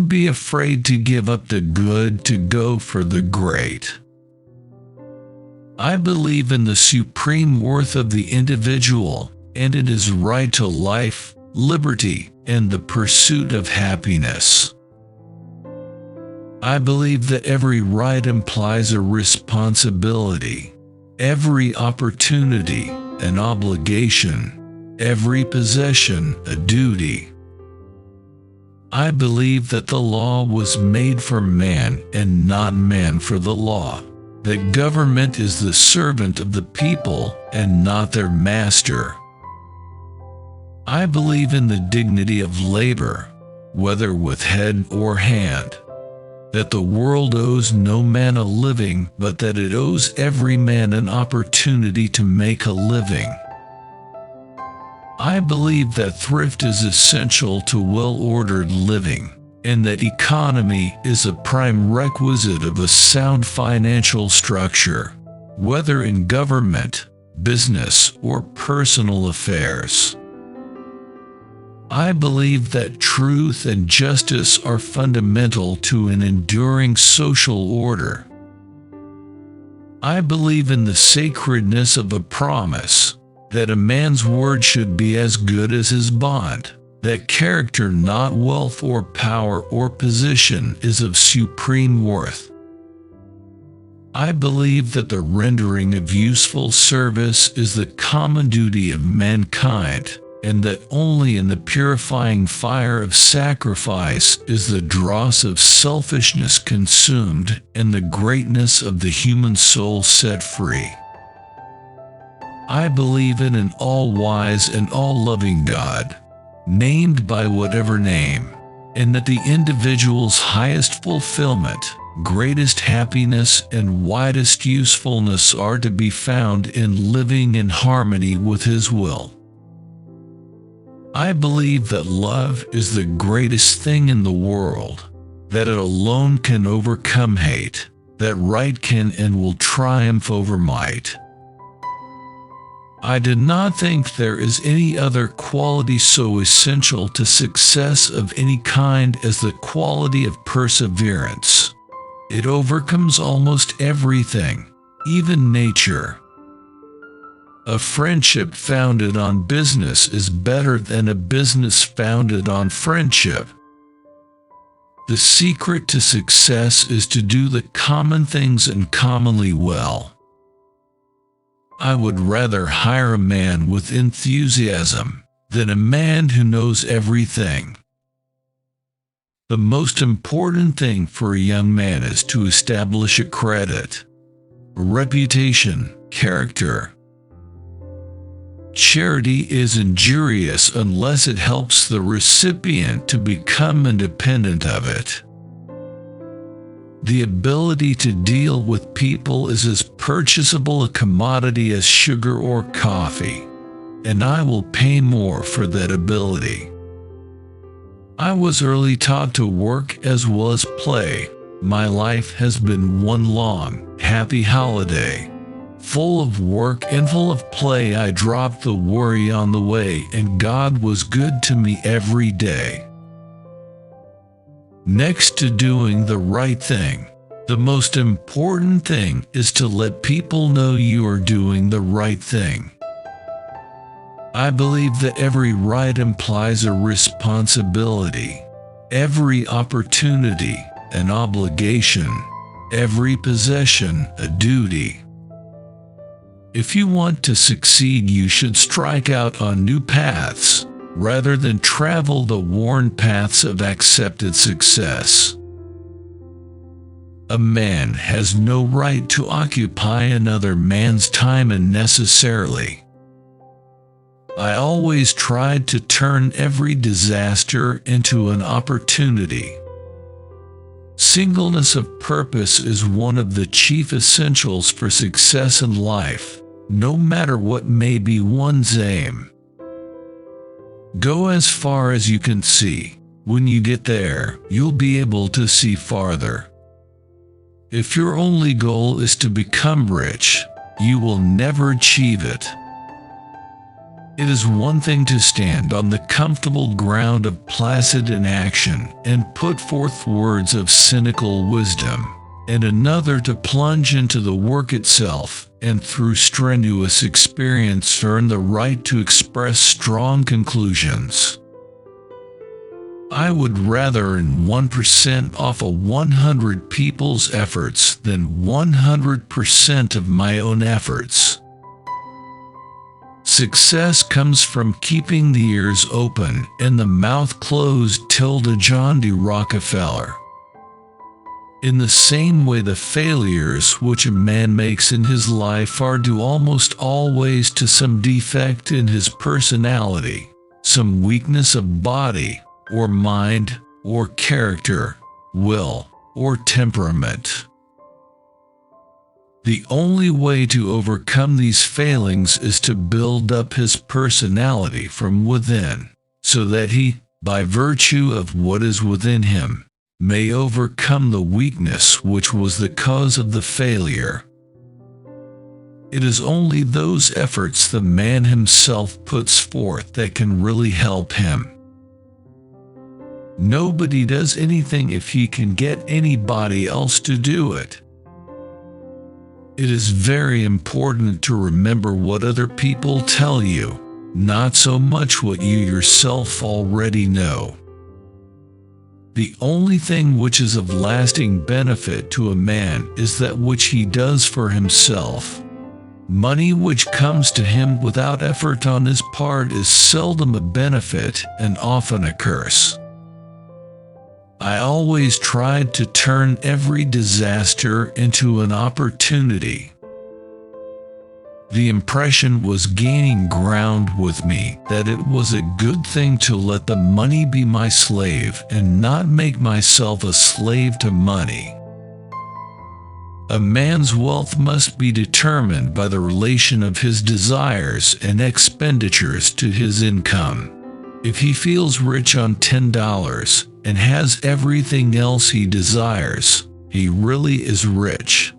Don't be afraid to give up the good to go for the great. I believe in the supreme worth of the individual, and in his right to life, liberty, and the pursuit of happiness. I believe that every right implies a responsibility, every opportunity an obligation, every possession a duty. I believe that the law was made for man and not man for the law, that government is the servant of the people and not their master. I believe in the dignity of labor, whether with head or hand, that the world owes no man a living, but that it owes every man an opportunity to make a living. I believe that thrift is essential to well-ordered living, and that economy is a prime requisite of a sound financial structure, whether in government, business, or personal affairs. I believe that truth and justice are fundamental to an enduring social order. I believe in the sacredness of a promise, that a man's word should be as good as his bond, that character, not wealth or power or position, is of supreme worth. I believe that the rendering of useful service is the common duty of mankind, and that only in the purifying fire of sacrifice is the dross of selfishness consumed and the greatness of the human soul set free. I believe in an all-wise and all-loving God, named by whatever name, and that the individual's highest fulfillment, greatest happiness, and widest usefulness are to be found in living in harmony with His will. I believe that love is the greatest thing in the world, that it alone can overcome hate, that right can and will triumph over might. I do not think there is any other quality so essential to success of any kind as the quality of perseverance. It overcomes almost everything, even nature. A friendship founded on business is better than a business founded on friendship. The secret to success is to do the common things and commonly well. I would rather hire a man with enthusiasm than a man who knows everything. The most important thing for a young man is to establish a credit, a reputation, character. Charity is injurious unless it helps the recipient to become independent of it. The ability to deal with people is as purchasable a commodity as sugar or coffee, and I will pay more for that ability. I was early taught to work as well as play. My life has been one long, happy holiday. Full of work and full of play, I dropped the worry on the way, and God was good to me every day. Next to doing the right thing, the most important thing is to let people know you are doing the right thing. I believe that every right implies a responsibility, every opportunity an obligation, every possession a duty. If you want to succeed, you should strike out on new paths, rather than travel the worn paths of accepted success. A man has no right to occupy another man's time unnecessarily. I always tried to turn every disaster into an opportunity. Singleness of purpose is one of the chief essentials for success in life, no matter what may be one's aim. Go as far as you can see. When you get there, you'll be able to see farther. If your only goal is to become rich, you will never achieve it. It is one thing to stand on the comfortable ground of placid inaction and put forth words of cynical wisdom, and another to plunge into the work itself and through strenuous experience earn the right to express strong conclusions. I would rather earn 1% off of 100 people's efforts than 100% of my own efforts. Success comes from keeping the ears open and the mouth closed. John D Rockefeller. In the same way, the failures which a man makes in his life are due almost always to some defect in his personality, some weakness of body, or mind, or character, will, or temperament. The only way to overcome these failings is to build up his personality from within, so that he, by virtue of what is within him, may overcome the weakness which was the cause of the failure. It is only those efforts the man himself puts forth that can really help him. Nobody does anything if he can get anybody else to do it. It is very important to remember what other people tell you, not so much what you yourself already know. The only thing which is of lasting benefit to a man is that which he does for himself. Money which comes to him without effort on his part is seldom a benefit and often a curse. I always tried to turn every disaster into an opportunity. The impression was gaining ground with me that it was a good thing to let the money be my slave and not make myself a slave to money. A man's wealth must be determined by the relation of his desires and expenditures to his income. If he feels rich on $10 and has everything else he desires, he really is rich.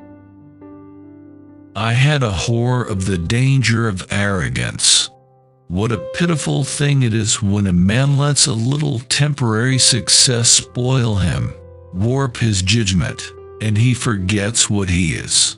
I had a horror of the danger of arrogance. What a pitiful thing it is when a man lets a little temporary success spoil him, warp his judgment, and he forgets what he is.